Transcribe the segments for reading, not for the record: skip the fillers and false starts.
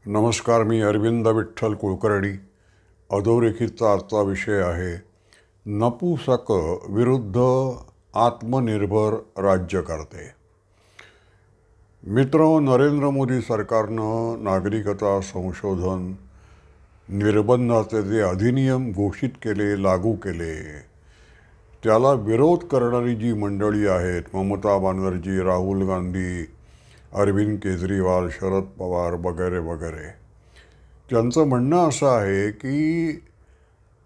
नमस्कार. मी अरविंद विठ्ठल कुलकर्णी. अधोरेखितचा आजचा विषय आहे नपुसक विरुद्ध आत्मनिर्भर राज्यकर्ते. मित्र, नरेंद्र मोदी सरकारनं नागरिकता संशोधन निर्बंधाचे जे अधिनियम घोषित केले, लागू केले, त्याला विरोध करणारी जी मंडळी आहेत, ममता बॅनर्जी, राहुल गांधी, अरविंद केजरीवाल, शरद पवार वगैरे वगैरे, त्यांचं म्हणणं असं आहे की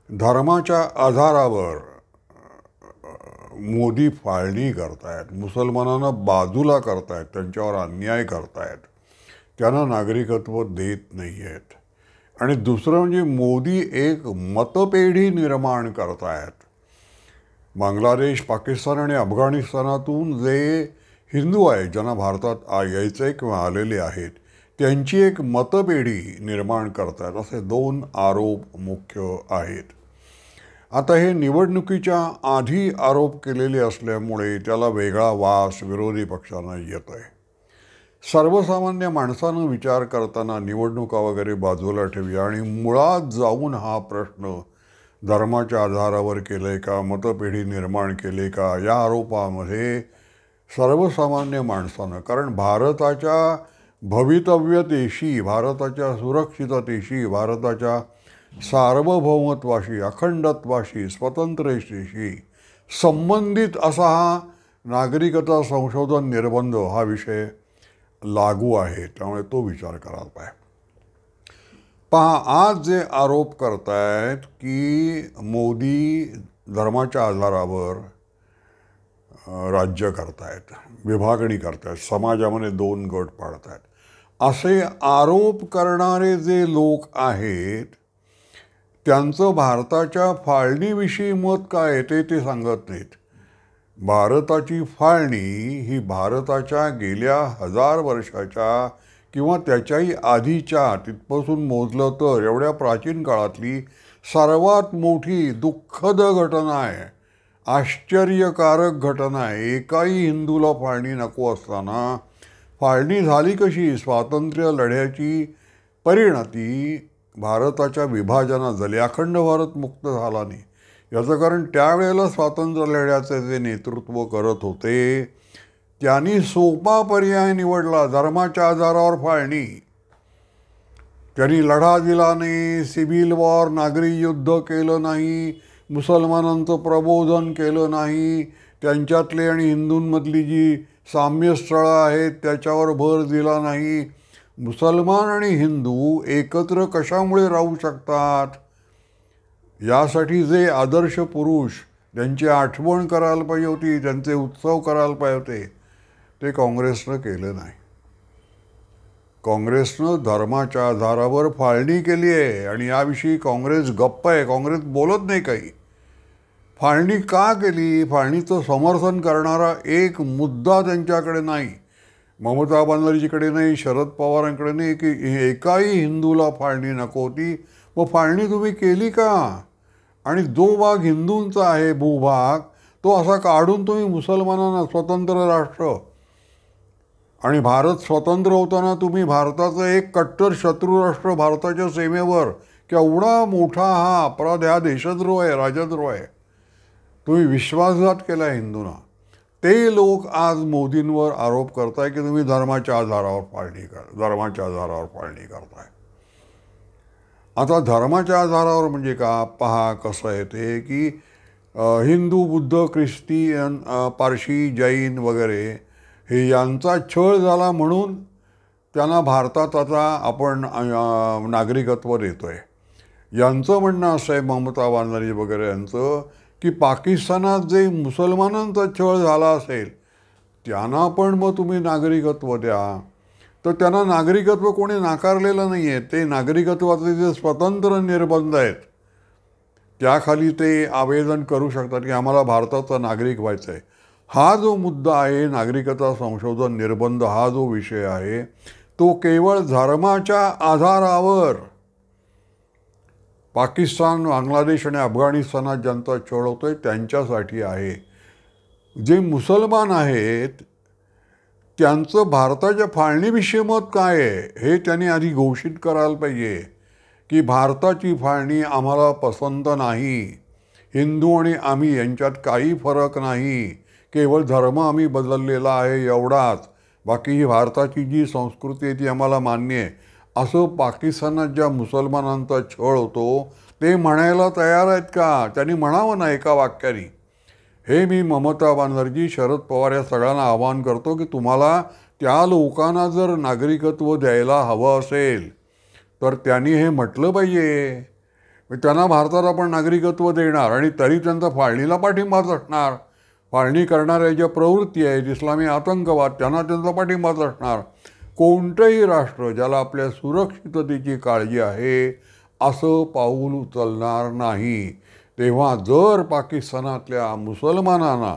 धर्माच्या आधारावर मोदी फाळणी करतायत, मुसलमानांना बाजूला करतायत, त्यांच्यावर अन्याय करतायत, त्यांना नागरिकत्व देत नाही आहेत. आणि दुसरं म्हणजे मोदी एक मतपेढी निर्माण करतायत. बांगलादेश, पाकिस्तान आणि अफगाणिस्तानातून जे हिंदू आहेत, ज्यांना भारतात यायचं आहे किंवा आलेले आहेत, त्यांची एक मतपेढी निर्माण करतात, असे दोन आरोप मुख्य आहेत. आता हे निवडणुकीच्या आधी आरोप केलेले असल्यामुळे त्याला वेगळा वास विरोधी पक्षांना येतो आहे. सर्वसामान्य माणसानं विचार करताना निवडणुका वगैरे बाजूला ठेवूया आणि मुळात जाऊन हा प्रश्न धर्माच्या आधारावर केलं आहे का, मतपेढी निर्माण केले का, या आरोपामध्ये सर्वसामान्य माणसानं, कारण भारताच्या भवितव्यतेशी, भारताच्या सुरक्षिततेशी, भारताच्या सार्वभौमत्वाशी, अखंडत्वाशी, स्वतंत्रतेशी संबंधित असा हा नागरिकता संशोधन निर्बंध हा विषय लागू आहे. त्यामुळे तो विचार करायला पाहिजे. पहा, आज जे आरोप करतायत की मोदी धर्माच्या आधारावर राज्य करतायत, विभागणी करतायत, समाजामध्ये दोन गट पाडतायत, असे आरोप करणारे जे लोक आहेत त्यांचं भारताच्या फाळणीविषयी मत काय आहे ते सांगत नाहीत. भारताची फाळणी ही भारताच्या गेल्या 1000 वर्षाच्या किंवा त्याच्याही आधीच्या, तिथपासून मोजलं तर एवढ्या प्राचीन काळातली सर्वात मोठी दुःखद घटना आहे, आश्चर्यकारक घटना आहे. एकाही हिंदूला फाळणी नको असताना फाळणी झाली कशी? स्वातंत्र्य लढ्याची परिणती भारताच्या विभाजनात झाली, अखंड भारत मुक्त झाला नाही. याचं कारण त्यावेळेला स्वातंत्र्य लढ्याचे जे नेतृत्व करत होते त्यांनी सोपा पर्याय निवडला, धर्माच्या आधारावर फाळणी. त्यांनी लढा दिला नाही, सिव्हिल वॉर, नागरी युद्ध केलं नाही, मुसलमानांचं प्रबोधन केलं नाही, त्यांच्यातले आणि हिंदूंमधली जी साम्यस्थळं आहेत त्याच्यावर भर दिला नाही. मुसलमान आणि हिंदू एकत्र कशामुळे राहू शकतात यासाठी जे आदर्श पुरुष, त्यांची आठवण करायला पाहिजे होती, त्यांचे उत्सव करायला पाहिजे होते, ते काँग्रेसनं केलं नाही. काँग्रेसनं धर्माच्या आधारावर फाळणी केली आहे आणि याविषयी काँग्रेस गप्प आहे, काँग्रेस बोलत नाही काही. फाळणी का केली? फाळणीचं समर्थन करणारा एक मुद्दा त्यांच्याकडे नाही, ममता बॅनर्जीकडे नाही, शरद पवारांकडे नाही, की एकाही हिंदूला फाळणी नको होती. व फाळणी तुम्ही केली का? आणि जो भाग हिंदूंचा आहे भूभाग, तो असा काढून तुम्ही मुसलमानांना स्वतंत्र राष्ट्र, आणि भारत स्वतंत्र होताना तुम्ही भारताचं एक कट्टर शत्रू राष्ट्र भारताच्या सीमेवर, केवढा मोठा हा अपराध, हा देशद्रोह आहे, राजद्रोह आहे. तुम्ही विश्वासघात केला हिंदूंना. ते लोक आज मोदींवर आरोप करताय की तुम्ही धर्माच्या आधारावर फाळणी करताय. आता धर्माच्या आधारावर म्हणजे का? पहा कसं आहे ते की हिंदू, बुद्ध, ख्रिस्ती, पारशी, जैन वगैरे हे यांचा छळ झाला म्हणून त्यांना भारतात आता आपण नागरिकत्व देतोय. यांचं म्हणणं असं आहे, ममता बॅनर्जी वगैरे यांचं, की पाकिस्तानात जे मुसलमानांचा छळ झाला असेल त्यांना पण मग तुम्ही नागरिकत्व द्या. तर त्यांना नागरिकत्व कोणी नाकारलेलं नाही आहे. ते नागरिकत्वाचे जे स्वतंत्र निर्बंध आहेत त्याखाली ते आवेदन करू शकतात की आम्हाला भारताचा नागरिक व्हायचं आहे. हा जो मुद्दा आहे, नागरिकता संशोधन निर्बंध हा जो विषय आहे, तो केवळ धर्माच्या आधारावर पाकिस्तान, बांगलादेश आणि अफगाणिस्तानात ज्यांचा छळ होतोय त्यांच्यासाठी आहे. जे मुसलमान आहेत त्यांचं भारताच्या फाळणीविषयी मत काय आहे हे त्यांनी आधी घोषित करायला पाहिजे की भारताची फाळणी आम्हाला पसंत नाही, हिंदू आणि आम्ही यांच्यात काही फरक नाही, केवळ धर्म आम्ही बदललेला आहे एवढाच, बाकी ही भारताची जी संस्कृती आहे ती आम्हाला मान्य आहे, असं पाकिस्तानात ज्या मुसलमानांचा छळ होतो ते म्हणायला तयार आहेत का? त्यांनी म्हणावं ना एका वाक्याने. हे मी ममता बॅनर्जी, शरद पवार या सगळ्यांना आवाहन करतो की तुम्हाला त्या लोकांना जर नागरिकत्व द्यायला हवं असेल तर त्यांनी हे म्हटलं पाहिजे. त्यांना भारतात आपण नागरिकत्व देणार आणि तरी त्यांचा फाळणीला पाठिंबाच असणार. फाळणी करणाऱ्या ज्या प्रवृत्ती आहेत, इस्लामी आतंकवाद, त्यांना त्यांचा पाठिंबाच असणार. कोणतंही राष्ट्र ज्याला आपल्या सुरक्षिततेची काळजी आहे असं पाऊल उचलणार नाही. तेव्हा जर पाकिस्तानातल्या मुसलमानांना,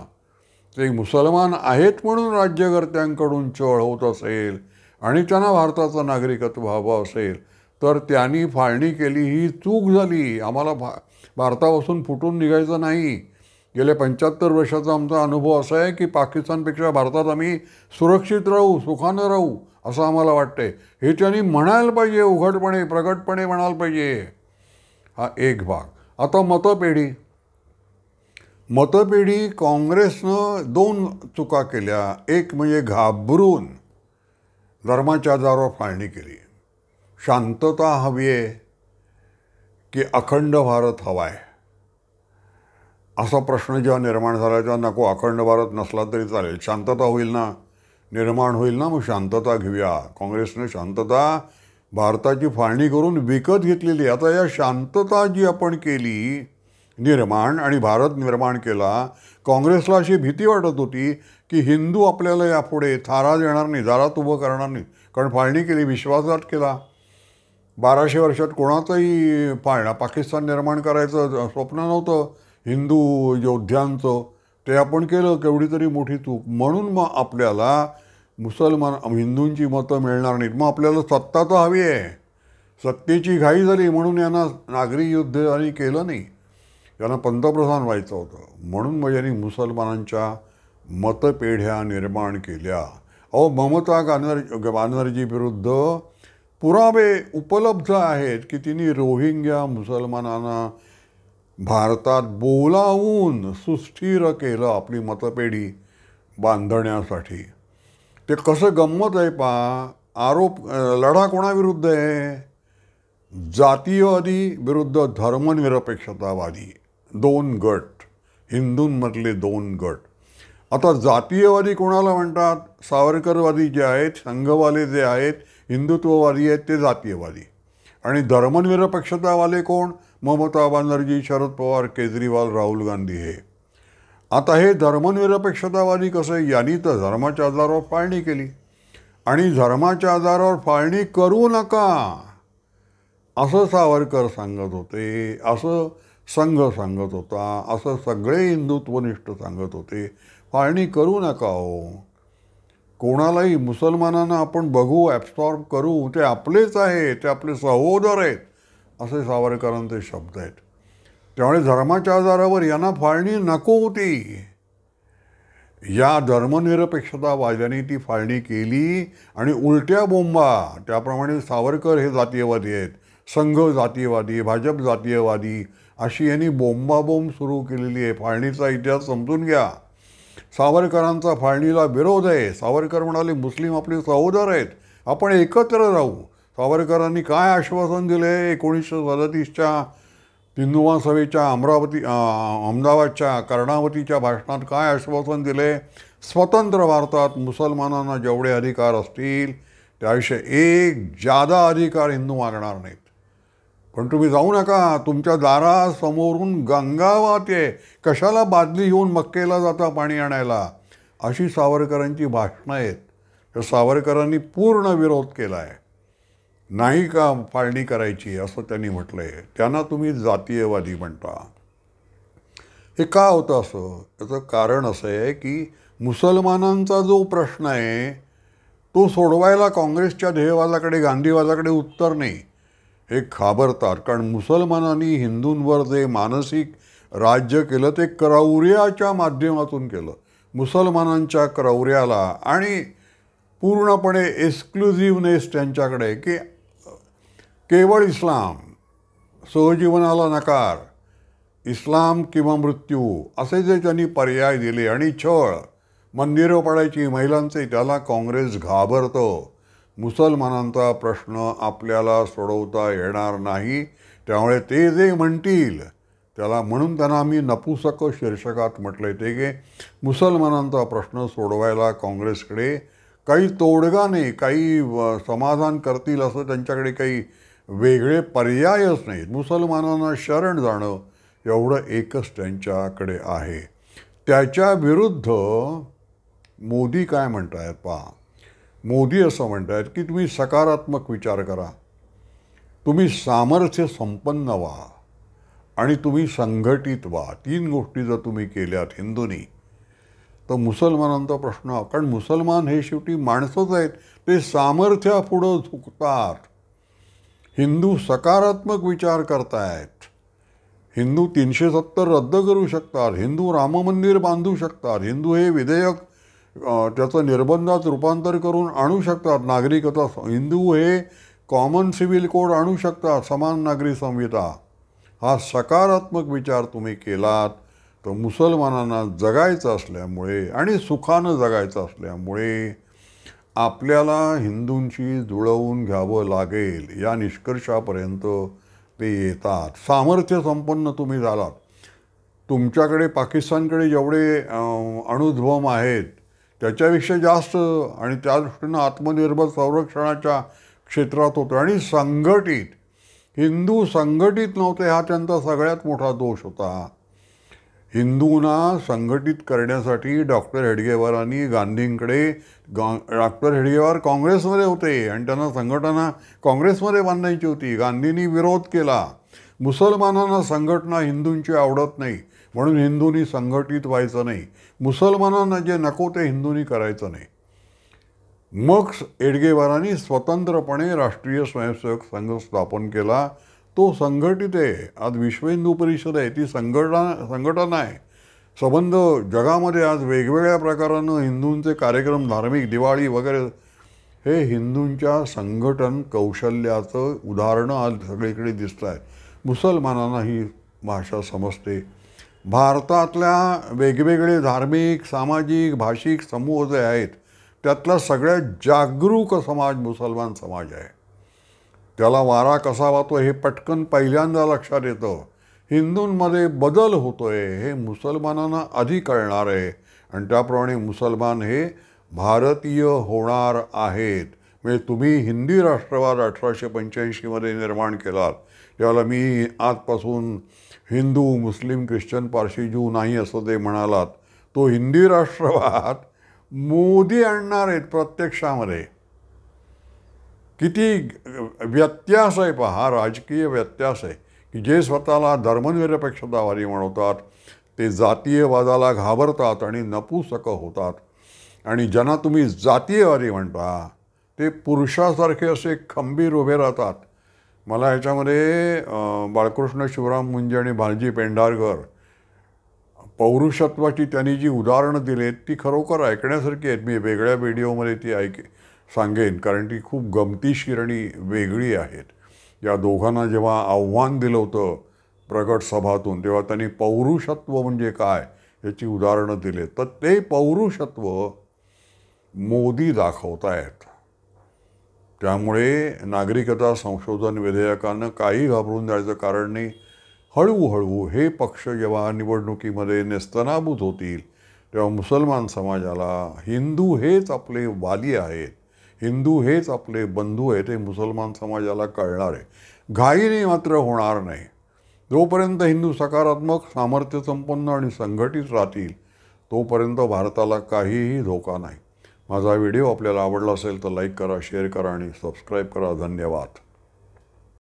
ते मुसलमान आहेत म्हणून राज्यकर्त्यांकडून छळ होत असेल आणि त्यांना भारताचं नागरिकत्व हवं असेल तर त्यांनी फाळणी केली ही चूक झाली. आम्हाला भारतापासून फुटून निघायचं नाही. गेल्या 75 वर्षाचा आमचा अनुभव असा आहे की पाकिस्तानपेक्षा भारतात आम्ही सुरक्षित राहू, सुखानं राहू असं आम्हाला वाटतंय. हे त्यांनी म्हणायला पाहिजे, उघडपणे प्रगटपणे म्हणायला पाहिजे. हा एक भाग. आता मतपेढी काँग्रेसनं 2 चुका केल्या. एक म्हणजे घाबरून धर्माच्या आधारावर फाळणी केली. शांतता हवी आहे की अखंड भारत हवा आहे असा प्रश्न जेव्हा निर्माण झाला तेव्हा नको, अखंड भारत नसला तरी चालेल, शांतता होईल ना, निर्माण होईल ना, मग शांतता घेऊया. काँग्रेसने शांतता भारताची फाळणी करून विकत घेतलेली. आता या शांतता जी आपण केली निर्माण आणि भारत निर्माण केला, काँग्रेसला अशी भीती वाटत होती की हिंदू आपल्याला यापुढे थारा देणार नाही, दारात उभं करणार नाही, कारण फाळणी केली, विश्वासघात केला. 1200 वर्षात कोणाचंही पाकिस्तान निर्माण करायचं स्वप्न नव्हतं हिंदू योद्ध्यांचं, ते आपण केलं. केवढी तरी मोठी चूक. म्हणून मग आपल्याला हिंदूंची मतं मिळणार नाहीत. मग आपल्याला सत्ता तर हवी आहे, सत्तेची घाई झाली म्हणून यांना नागरी युद्ध आणि केलं नाही, यांना पंतप्रधान व्हायचं होतं. म्हणून मग यांनी मुसलमानांच्या मतपेढ्या निर्माण केल्या. ममता बॅनर्जी विरुद्ध पुरावे उपलब्ध आहेत की तिने रोहिंग्या मुसलमानांना भारतात बोलावून सुस्थिर केलं आपली मतपेढी बांधण्यासाठी. ते कसं गंमत आहे लढा कोणाविरुद्ध आहे? जातीयवादी विरुद्ध धर्मनिरपेक्षतावादी, 2 गट, हिंदूंमधले 2 गट. आता जातीयवादी कोणाला म्हणतात? सावरकरवादी जे आहेत, संघवाले जे आहेत, हिंदुत्ववादी आहेत ते जातीयवादी. आणि धर्मनिरपेक्षतावाले कोण? ममता बॅनर्जी, शरद पवार, केजरीवाल, राहुल गांधी हे. आता हे धर्मनिरपेक्षतावादी कसं, यांनी तर धर्माच्या आधारावर फाळणी केली आणि धर्माच्या आधारावर फाळणी करू नका असं सावरकर सांगत होते, असं संघ सांगत होता, असं सगळे हिंदुत्वनिष्ठ सांगत होते. फाळणी करू नका हो, कोणालाही मुसलमानांना आपण बघू, ॲब्सॉर्ब करू, ते आपलेच आहे, ते आपले सहोदर आहेत, असे सावरकरांचे शब्द आहेत. त्यामुळे धर्माच्या आधारावर यांना फाळणी नको होती. या धर्मनिरपेक्षतावाद्यांनी ती फाळणी केली आणि उलट्या बोंबा, त्याप्रमाणे सावरकर हे जातीयवादी आहेत, संघ जातीयवादी, भाजप जातीयवादी, अशी यांनी बोंबाबोंब सुरू केलेली आहे. फाळणीचा इतिहास समजून घ्या. सावरकरांचा फाळणीला विरोध आहे. सावरकर म्हणाले मुस्लिम आपले सहोदर आहेत, आपण एकत्र राहू. सावरकरांनी काय आश्वासन दिले 1937च्या हिंदू महासभेच्या अहमदाबादच्या कर्णावतीच्या भाषणात? काय आश्वासन दिले? स्वतंत्र भारतात मुसलमानांना जेवढे अधिकार असतील त्याविषयी एक जादा अधिकार हिंदू मागणार नाहीत. पण तुम्ही जाऊ नका, तुमच्या दारासमोरून गंगा वाहते, कशाला बादली घेऊन मक्केला जाता पाणी आणायला, अशी सावरकरांची भाषणं आहेत. तर सावरकरांनी पूर्ण विरोध केला आहे. नाही का फाळणी करायची असं त्यांनी म्हटलं आहे. त्यांना तुम्ही जातीयवादी म्हणता. हे का होतं असं? याचं कारण असं आहे की मुसलमानांचा जो प्रश्न आहे तो सोडवायला काँग्रेसच्या ध्येयवादाकडे, गांधीवादाकडे उत्तर नाही. हे घाबरतात, कारण मुसलमानांनी हिंदूंवर जे मानसिक राज्य केलं ते क्रौर्याच्या माध्यमातून केलं. मुसलमानांच्या क्रौर्याला आणि पूर्णपणे एक्सक्लुझिव्हनेस त्यांच्याकडे की केवळ इस्लाम, सहजीवनाला नकार, इस्लाम किंवा मृत्यू असे जे त्यांनी पर्याय दिले आणि छळ, मंदिरं पाडायची महिलांचे, त्याला काँग्रेस घाबरतो. मुसलमानांचा प्रश्न आपल्याला सोडवता येणार नाही, त्यामुळे ते जे म्हणतील त्याला, म्हणून त्यांना आम्ही नपुसक शीर्षकात म्हटलंय ते की मुसलमानांचा प्रश्न सोडवायला काँग्रेसकडे काही तोडगा नाही, काही समाधान करतील असं त्यांच्याकडे काही वेगळे पर्यायच नाहीत. मुसलमानांना शरण जाणं एवढं एकच त्यांच्याकडे आहे. त्याच्या विरुद्ध मोदी काय म्हणत आहेत पहा. मोदी असं म्हणत आहेत की तुम्ही सकारात्मक विचार करा, तुम्ही सामर्थ्य संपन्न व्हा आणि तुम्ही संघटित व्हा. 3 गोष्टी जर तुम्ही केल्यात हिंदूंनी तर मुसलमानांचा प्रश्न, कारण मुसलमान हे शेवटी माणसंच आहेत, ते सामर्थ्यापुढं झुकतात. हिंदू सकारात्मक विचार करतायत. हिंदू 370 रद्द करू शकतात, हिंदू राम मंदिर बांधू शकतात, हिंदू हे विधेयक त्याचं निर्बंधात रूपांतर करून आणू शकतात, नागरिकता, हिंदू हे कॉमन सिव्हिल कोड आणू शकतात, समान नागरी संहिता. हा सकारात्मक विचार तुम्ही केलात तर मुसलमानांना जगायचं असल्यामुळे आणि सुखानं जगायचं असल्यामुळे आपल्याला हिंदूंशी जुळवून घ्यावं लागेल या निष्कर्षापर्यंत ते येतात. सामर्थ्य संपन्न तुम्ही झालात. तुमच्याकडे पाकिस्तानकडे जेवढे अणुबॉम्ब आहेत त्याच्यापेक्षा जास्त, आणि त्या दृष्टीनं आत्मनिर्भर संरक्षणाच्या क्षेत्रात होतं. आणि संघटित, हिंदू संघटित नव्हते, हा त्यांचा सगळ्यात मोठा दोष होता. हिंदूंना संघटित करण्यासाठी डॉक्टर हेडगेवारांनी गांधींकडे, डॉक्टर हेडगेवार काँग्रेसमध्ये होते आणि त्यांना संघटना काँग्रेसमध्ये बांधायची होती. गांधींनी विरोध केला. मुसलमानांना संघटना हिंदूंची आवडत नाही म्हणून हिंदूंनी संघटित व्हायचं नाही, मुसलमानांना जे नको ते हिंदूंनी करायचं नाही. मग हेडगेवारांनी स्वतंत्रपणे राष्ट्रीय स्वयंसेवक संघ स्थापन केला. तो संघटित आहे. आज विश्व हिंदू परिषद आहे, ती संघटना आहे. संबंध जगामध्ये आज वेगवेगळ्या प्रकारानं हिंदूंचे कार्यक्रम, धार्मिक, दिवाळी वगैरे, हे हिंदूंच्या संघटन कौशल्याचं उदाहरणं आज सगळीकडे दिसत आहेत. मुसलमानांना ही भाषा समजते. भारतातल्या वेगवेगळे धार्मिक, सामाजिक, भाषिक समूह जे आहेत त्यातला सगळ्यात जागरूक समाज मुसलमान समाज आहे. त्याला वारा कसा वाहतो हे पटकन पहिल्यांदा लक्षात येतं. हिंदूंमध्ये बदल होतोय हे मुसलमानांना आधी कळणार आहे आणि त्याप्रमाणे मुसलमान हे भारतीय होणार आहेत. म्हणजे तुम्ही हिंदी राष्ट्रवाद 1885 निर्माण केलात, त्याला मी आजपासून हिंदू, मुस्लिम, ख्रिश्चन, पारशी, ज्यू नाही असं ते म्हणालात, तो हिंदी राष्ट्रवाद मोदी आणणार आहेत प्रत्यक्षामध्ये. किती व्यत्यास आहे पहा, हा राजकीय व्यत्यास आहे की जे स्वतःला धर्मनिरपेक्षतावादी म्हणवतात ते जातीयवादाला घाबरतात आणि नपुसक होतात. आणि ज्यांना तुम्ही जातीयवादी म्हणता ते पुरुषासारखे असे खंबीर उभे राहतात. मला ह्याच्यामध्ये बाळकृष्ण शिवराम मुंजे आणि भालजी पेंढारकर पौरुषत्वाची त्यांनी जी उदाहरणं दिलीत ती खरोखर ऐकण्यासारखी आहेत. मी वेगळ्या व्हिडिओमध्ये ती सांगेन, कारण ती खूप गमतीशीर आणि वेगळी आहेत. या दोघांना जेव्हा आव्हान दिलं होतं प्रगट सभातून, तेव्हा त्यांनी पौरुषत्व म्हणजे काय याची उदाहरणं दिले. तर ते पौरुषत्व मोदी दाखवत आहेत. त्यामुळे नागरिकता संशोधन विधेयकानं काही घाबरून जायचं कारण नाही. हळूहळू हे पक्ष जेव्हा निवडणुकीमध्ये नेस्तनाबूत होतील तेव्हा मुसलमान समाजाला हिंदू हेच आपले वाली आहेत, हिंदू हेच आपले बंधू आहेत हे मुसलमान समाजाला कळणार आहे. घाईने मात्र होणार नाही. जोपर्यंत हिंदू सकारात्मक, सामर्थ्यसंपन्न आणि संघटित राहतील तोपर्यंत भारताला काहीही धोका नाही. माझा व्हिडिओ आपल्याला आवडला असेल तर लाईक करा, शेअर करा आणि सबस्क्राईब करा. धन्यवाद.